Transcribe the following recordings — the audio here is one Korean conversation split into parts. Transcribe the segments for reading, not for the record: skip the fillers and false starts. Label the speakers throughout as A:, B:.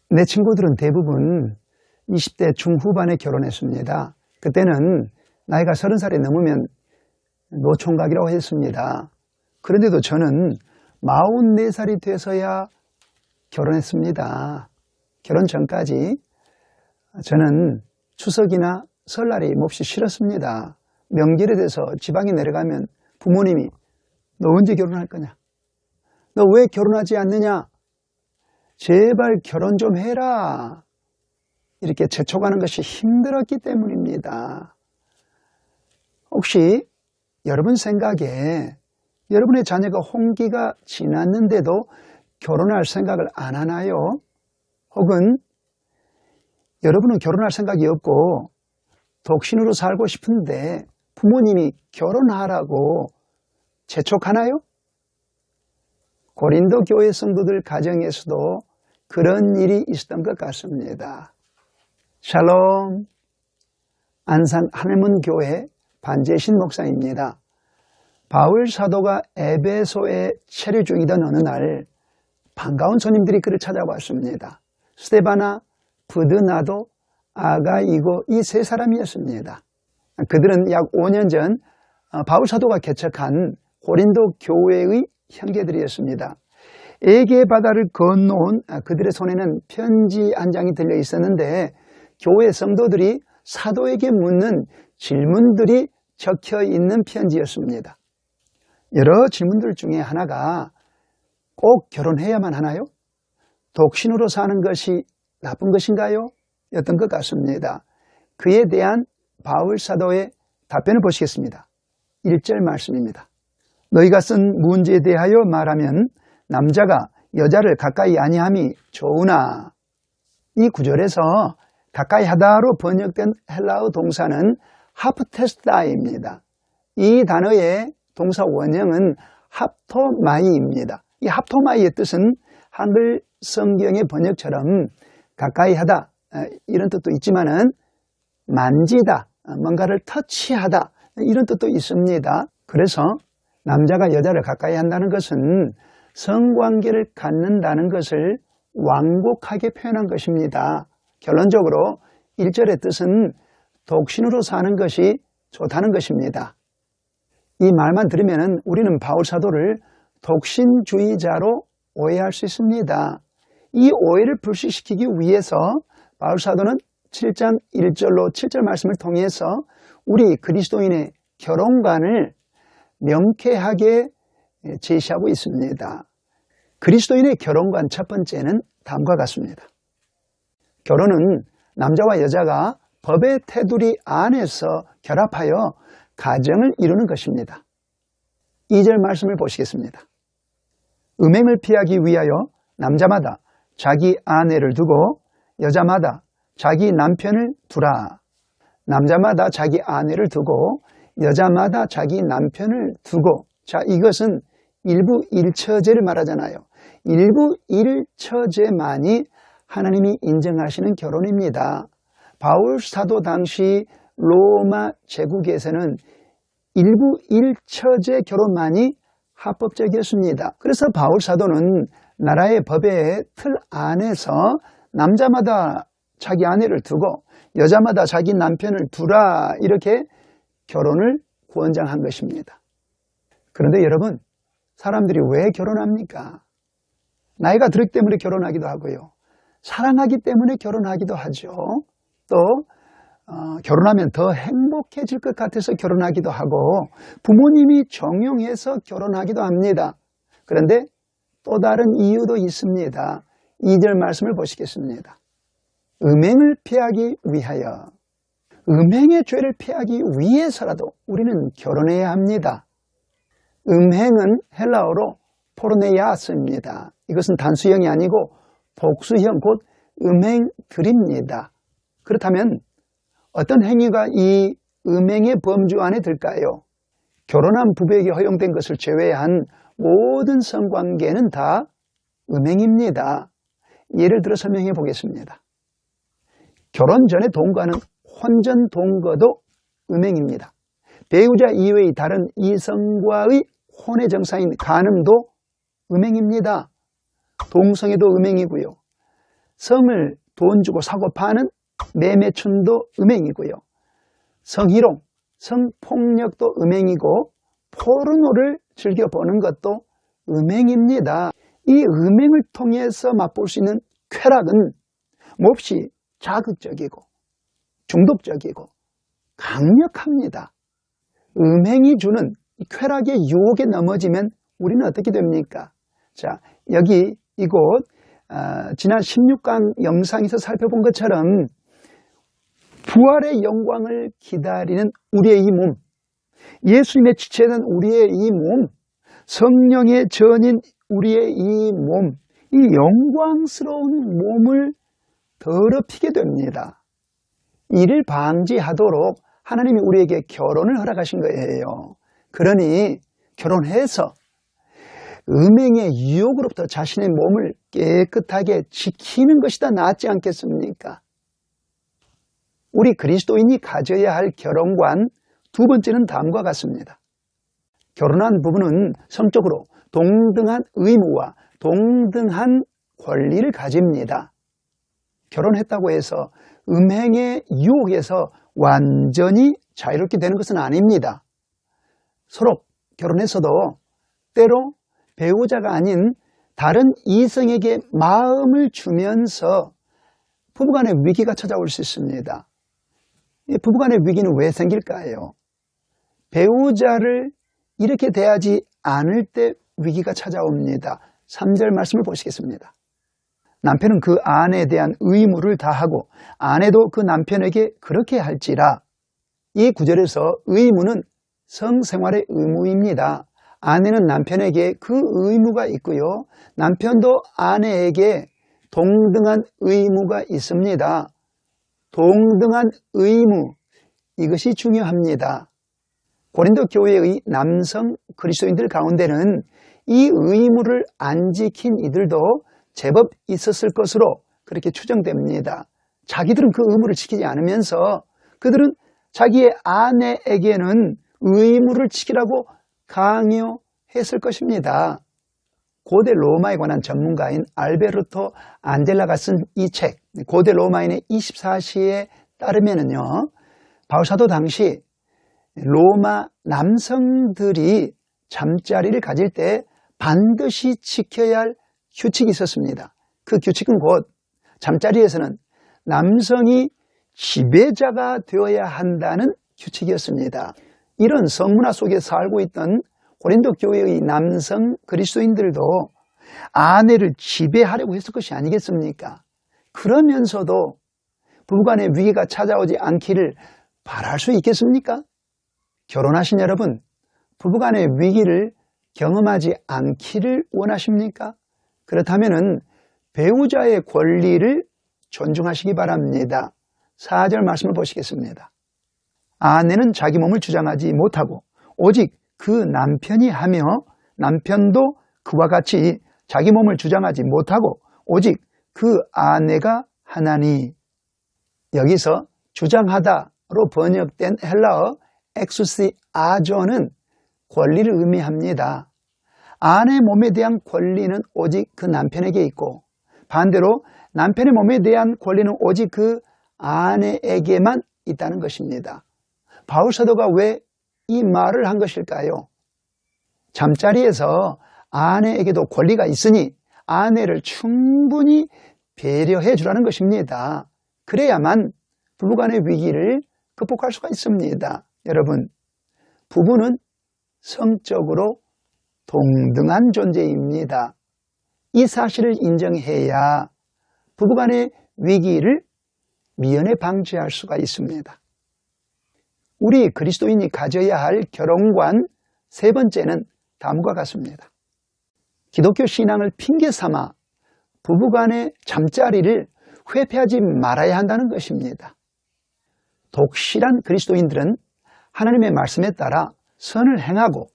A: 내 친구들은 대부분 20대 중후반에 결혼했습니다. 그때는 나이가 30살이 넘으면 노총각이라고 했습니다. 그런데도 저는 44살이 돼서야 결혼했습니다. 결혼 전까지 저는 추석이나 설날이 몹시 싫었습니다. 명절에 돼서 지방에 내려가면 부모님이 너 언제 결혼할 거냐? 너 왜 결혼하지 않느냐? 제발 결혼 좀 해라. 이렇게 재촉하는 것이 힘들었기 때문입니다. 혹시 여러분 생각에 여러분의 자녀가 홍기가 지났는데도 결혼할 생각을 안 하나요? 혹은 여러분은 결혼할 생각이 없고 독신으로 살고 싶은데 부모님이 결혼하라고 재촉하나요? 고린도 교회 성도들 가정에서도 그런 일이 있었던 것 같습니다. 샬롬, 안산 하늘문교회 반재신 목사입니다. 바울 사도가 에베소에 체류 중이던 어느 날 반가운 손님들이 그를 찾아왔습니다. 스데바나, 부드나도, 아가이고 이 세 사람이었습니다. 그들은 약 5년 전 바울 사도가 개척한 고린도 교회의 형제들이었습니다. 에게 바다를 건너온 그들의 손에는 편지 한 장이 들려 있었는데 교회 성도들이 사도에게 묻는 질문들이 적혀 있는 편지였습니다. 여러 질문들 중에 하나가 꼭 결혼해야만 하나요? 독신으로 사는 것이 나쁜 것인가요? 였던 것 같습니다. 그에 대한 바울 사도의 답변을 보시겠습니다. 1절 말씀입니다. 너희가 쓴 문제에 대하여 말하면 남자가 여자를 가까이 아니함이 좋으나, 이 구절에서 가까이 하다로 번역된 헬라어 동사는 하프테스다입니다. 이 단어의 동사 원형은 합토마이입니다. 이 합토마이의 뜻은 한글 성경의 번역처럼 가까이 하다 이런 뜻도 있지만은 만지다, 뭔가를 터치하다 이런 뜻도 있습니다. 그래서 남자가 여자를 가까이 한다는 것은 성관계를 갖는다는 것을 완곡하게 표현한 것입니다. 결론적으로 1절의 뜻은 독신으로 사는 것이 좋다는 것입니다. 이 말만 들으면 우리는 바울 사도를 독신주의자로 오해할 수 있습니다. 이 오해를 불식시키기 위해서 바울 사도는 7장 1절로 7절 말씀을 통해서 우리 그리스도인의 결혼관을 명쾌하게 제시하고 있습니다. 그리스도인의 결혼관 첫 번째는 다음과 같습니다. 결혼은 남자와 여자가 법의 테두리 안에서 결합하여 가정을 이루는 것입니다. 2절 말씀을 보시겠습니다. 음행을 피하기 위하여 남자마다 자기 아내를 두고 여자마다 자기 남편을 두라. 남자마다 자기 아내를 두고 여자마다 자기 남편을 두고. 자, 이것은 일부 일처제를 말하잖아요. 일부 일처제만이 하나님이 인정하시는 결혼입니다. 바울 사도 당시 로마 제국에서는 일부 일처제 결혼만이 합법적이었습니다. 그래서 바울 사도는 나라의 법의 틀 안에서 남자마다 자기 아내를 두고 여자마다 자기 남편을 두라 이렇게 결혼을 권장한 것입니다. 그런데 여러분, 사람들이 왜 결혼합니까? 나이가 들었기 때문에 결혼하기도 하고요. 사랑하기 때문에 결혼하기도 하죠. 또 결혼하면 더 행복해질 것 같아서 결혼하기도 하고 부모님이 정용해서 결혼하기도 합니다. 그런데 또 다른 이유도 있습니다. 2절 말씀을 보시겠습니다. 음행을 피하기 위하여, 음행의 죄를 피하기 위해서라도 우리는 결혼해야 합니다. 음행은 헬라어로 포르네야스입니다. 이것은 단수형이 아니고 복수형, 곧 음행들입니다. 그렇다면 어떤 행위가 이 음행의 범주 안에 들까요? 결혼한 부부에게 허용된 것을 제외한 모든 성관계는 다 음행입니다. 예를 들어 설명해 보겠습니다. 결혼 전의 동거는 혼전 동거도 음행입니다. 배우자 이외의 다른 이성과의 혼의 정사인 간음도 음행입니다. 동성애도 음행이고요. 성을 돈 주고 사고 파는 매매춘도 음행이고요. 성희롱, 성폭력도 음행이고 포르노를 즐겨보는 것도 음행입니다. 이 음행을 통해서 맛볼 수 있는 쾌락은 몹시 자극적이고 중독적이고 강력합니다. 음행이 주는 쾌락의 유혹에 넘어지면 우리는 어떻게 됩니까? 자, 여기 이곳 지난 16강 영상에서 살펴본 것처럼 부활의 영광을 기다리는 우리의 이 몸, 예수님의 지체된 우리의 이 몸, 성령의 전인 우리의 이 몸, 이 영광스러운 몸을 더럽히게 됩니다. 이를 방지하도록 하나님이 우리에게 결혼을 허락하신 거예요. 그러니 결혼해서 음행의 유혹으로부터 자신의 몸을 깨끗하게 지키는 것이 더 낫지 않겠습니까? 우리 그리스도인이 가져야 할 결혼관 두 번째는 다음과 같습니다. 결혼한 부부는 성적으로 동등한 의무와 동등한 권리를 가집니다. 결혼했다고 해서 음행의 유혹에서 완전히 자유롭게 되는 것은 아닙니다. 서로 결혼해서도 때로 배우자가 아닌 다른 이성에게 마음을 주면서 부부간의 위기가 찾아올 수 있습니다. 부부간의 위기는 왜 생길까요? 배우자를 이렇게 대하지 않을 때 위기가 찾아옵니다. 3절 말씀을 보시겠습니다. 남편은 그 아내에 대한 의무를 다하고 아내도 그 남편에게 그렇게 할지라. 이 구절에서 의무는 성생활의 의무입니다. 아내는 남편에게 그 의무가 있고요. 남편도 아내에게 동등한 의무가 있습니다. 동등한 의무, 이것이 중요합니다. 고린도 교회의 남성 그리스도인들 가운데는 이 의무를 안 지킨 이들도 제법 있었을 것으로 그렇게 추정됩니다. 자기들은 그 의무를 지키지 않으면서 그들은 자기의 아내에게는 의무를 지키라고 강요했을 것입니다. 고대 로마에 관한 전문가인 알베르토 안젤라가 쓴 이 책, 고대 로마인의 24시에 따르면요, 바울사도 당시 로마 남성들이 잠자리를 가질 때 반드시 지켜야 할 규칙이 있었습니다. 그 규칙은 곧 잠자리에서는 남성이 지배자가 되어야 한다는 규칙이었습니다. 이런 성문화 속에 살고 있던 고린도 교회의 남성 그리스도인들도 아내를 지배하려고 했을 것이 아니겠습니까? 그러면서도 부부간의 위기가 찾아오지 않기를 바랄 수 있겠습니까? 결혼하신 여러분, 부부간의 위기를 경험하지 않기를 원하십니까? 그렇다면 배우자의 권리를 존중하시기 바랍니다. 4절 말씀을 보시겠습니다. 아내는 자기 몸을 주장하지 못하고 오직 그 남편이 하며 남편도 그와 같이 자기 몸을 주장하지 못하고 오직 그 아내가 하나니. 여기서 주장하다로 번역된 헬라어 엑수시아조는 권리를 의미합니다. 아내 몸에 대한 권리는 오직 그 남편에게 있고 반대로 남편의 몸에 대한 권리는 오직 그 아내에게만 있다는 것입니다. 바울 사도가 왜 이 말을 한 것일까요? 잠자리에서 아내에게도 권리가 있으니 아내를 충분히 배려해 주라는 것입니다. 그래야만 부부간의 위기를 극복할 수가 있습니다. 여러분, 부부는 성적으로 동등한 존재입니다. 이 사실을 인정해야 부부간의 위기를 미연에 방지할 수가 있습니다. 우리 그리스도인이 가져야 할 결혼관 세 번째는 다음과 같습니다. 기독교 신앙을 핑계 삼아 부부간의 잠자리를 회피하지 말아야 한다는 것입니다. 독실한 그리스도인들은 하나님의 말씀에 따라 선을 행하고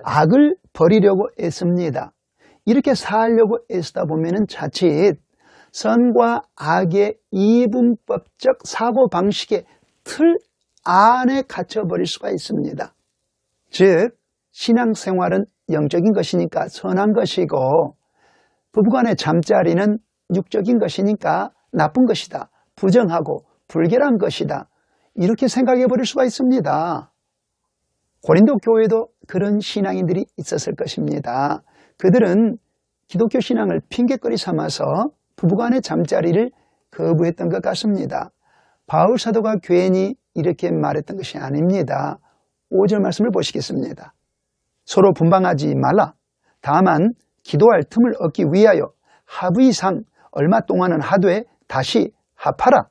A: 악을 버리려고 애씁니다. 이렇게 살려고 애쓰다 보면 자칫 선과 악의 이분법적 사고방식의 틀 안에 갇혀버릴 수가 있습니다. 즉, 신앙생활은 영적인 것이니까 선한 것이고 부부간의 잠자리는 육적인 것이니까 나쁜 것이다, 부정하고 불결한 것이다, 이렇게 생각해 버릴 수가 있습니다. 고린도 교회도 그런 신앙인들이 있었을 것입니다. 그들은 기독교 신앙을 핑계거리 삼아서 부부간의 잠자리를 거부했던 것 같습니다. 바울 사도가 괜히 이렇게 말했던 것이 아닙니다. 5절 말씀을 보시겠습니다. 서로 분방하지 말라. 다만 기도할 틈을 얻기 위하여 하부 이상 얼마 동안은 하되 다시 합하라.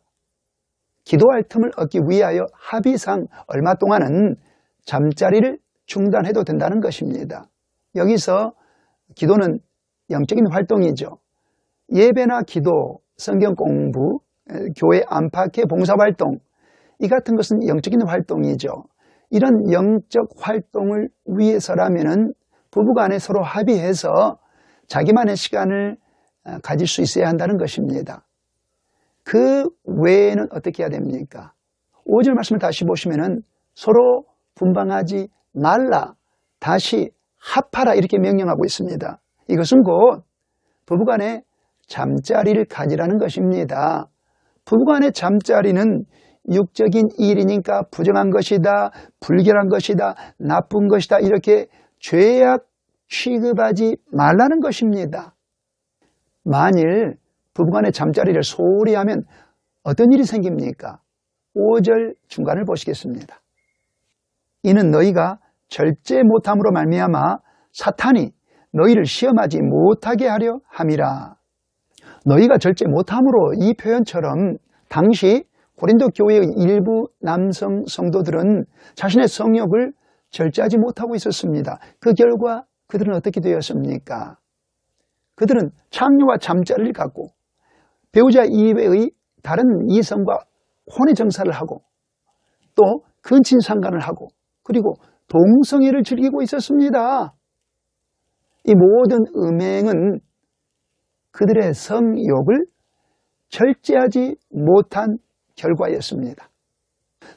A: 기도할 틈을 얻기 위하여 하부 이상 얼마 동안은 잠자리를 중단해도 된다는 것입니다. 여기서 기도는 영적인 활동이죠. 예배나 기도, 성경 공부, 교회 안팎의 봉사활동, 이 같은 것은 영적인 활동이죠. 이런 영적 활동을 위해서라면 부부간에 서로 합의해서 자기만의 시간을 가질 수 있어야 한다는 것입니다. 그 외에는 어떻게 해야 됩니까? 5절 말씀을 다시 보시면은 서로 분방하지 말라, 다시 합하라, 이렇게 명령하고 있습니다. 이것은 곧 부부간에 잠자리를 가지라는 것입니다. 부부간의 잠자리는 육적인 일이니까 부정한 것이다, 불결한 것이다, 나쁜 것이다, 이렇게 죄악 취급하지 말라는 것입니다. 만일 부부간의 잠자리를 소홀히 하면 어떤 일이 생깁니까? 5절 중간을 보시겠습니다. 이는 너희가 절제 못함으로 말미암아 사탄이 너희를 시험하지 못하게 하려 함이라. 너희가 절제 못함으로, 이 표현처럼 당시 고린도 교회의 일부 남성 성도들은 자신의 성욕을 절제하지 못하고 있었습니다. 그 결과 그들은 어떻게 되었습니까? 그들은 창녀와 잠자리를 갖고 배우자 이외의 다른 이성과 혼의 정사를 하고 또 근친상간을 하고 그리고 동성애를 즐기고 있었습니다. 이 모든 음행은 그들의 성욕을 절제하지 못한 결과였습니다.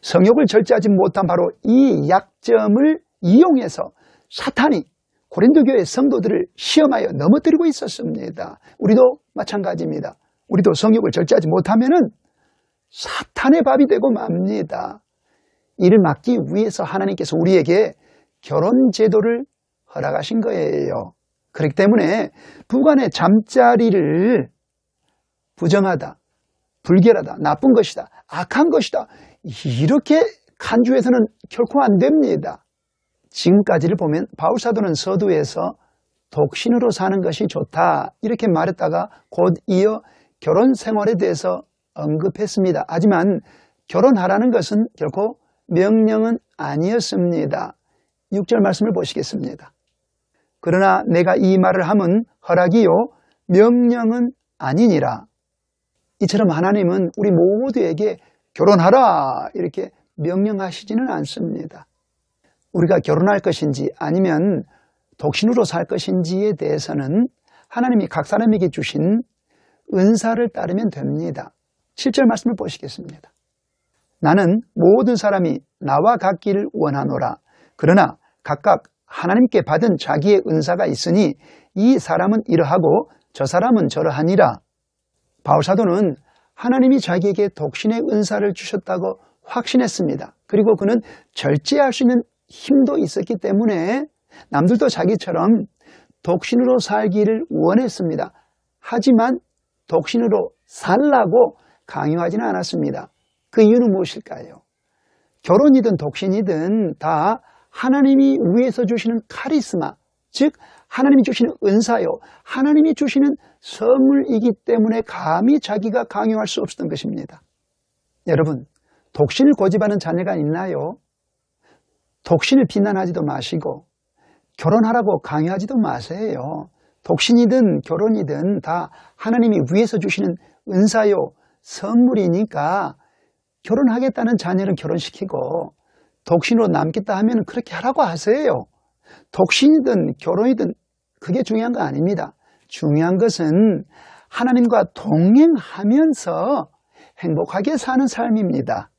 A: 성욕을 절제하지 못한 바로 이 약점을 이용해서 사탄이 고린도 교회 성도들을 시험하여 넘어뜨리고 있었습니다. 우리도 마찬가지입니다. 우리도 성욕을 절제하지 못하면은 사탄의 밥이 되고 맙니다. 이를 막기 위해서 하나님께서 우리에게 결혼 제도를 허락하신 거예요. 그렇기 때문에 부부간의 잠자리를 부정하다, 불결하다, 나쁜 것이다, 악한 것이다, 이렇게 간주해서는 결코 안 됩니다. 지금까지를 보면 바울 사도는 서두에서 독신으로 사는 것이 좋다, 이렇게 말했다가 곧 이어 결혼 생활에 대해서 언급했습니다. 하지만 결혼하라는 것은 결코 명령은 아니었습니다. 6절 말씀을 보시겠습니다. 그러나 내가 이 말을 함은 허락이요 명령은 아니니라. 이처럼 하나님은 우리 모두에게 결혼하라 이렇게 명령하시지는 않습니다. 우리가 결혼할 것인지 아니면 독신으로 살 것인지에 대해서는 하나님이 각 사람에게 주신 은사를 따르면 됩니다. 7절 말씀을 보시겠습니다. 나는 모든 사람이 나와 같기를 원하노라. 그러나 각각 하나님께 받은 자기의 은사가 있으니 이 사람은 이러하고 저 사람은 저러하니라. 바울 사도는 하나님이 자기에게 독신의 은사를 주셨다고 확신했습니다. 그리고 그는 절제할 수 있는 힘도 있었기 때문에 남들도 자기처럼 독신으로 살기를 원했습니다. 하지만 독신으로 살라고 강요하지는 않았습니다. 그 이유는 무엇일까요? 결혼이든 독신이든 다 하나님이 위에서 주시는 카리스마, 즉 하나님이 주시는 은사요, 하나님이 주시는 선물이기 때문에 감히 자기가 강요할 수 없었던 것입니다. 여러분, 독신을 고집하는 자녀가 있나요? 독신을 비난하지도 마시고 결혼하라고 강요하지도 마세요. 독신이든 결혼이든 다 하나님이 위에서 주시는 은사요, 선물이니까 결혼하겠다는 자녀는 결혼시키고 독신으로 남겠다 하면 그렇게 하라고 하세요. 독신이든 결혼이든 그게 중요한 거 아닙니다. 중요한 것은 하나님과 동행하면서 행복하게 사는 삶입니다.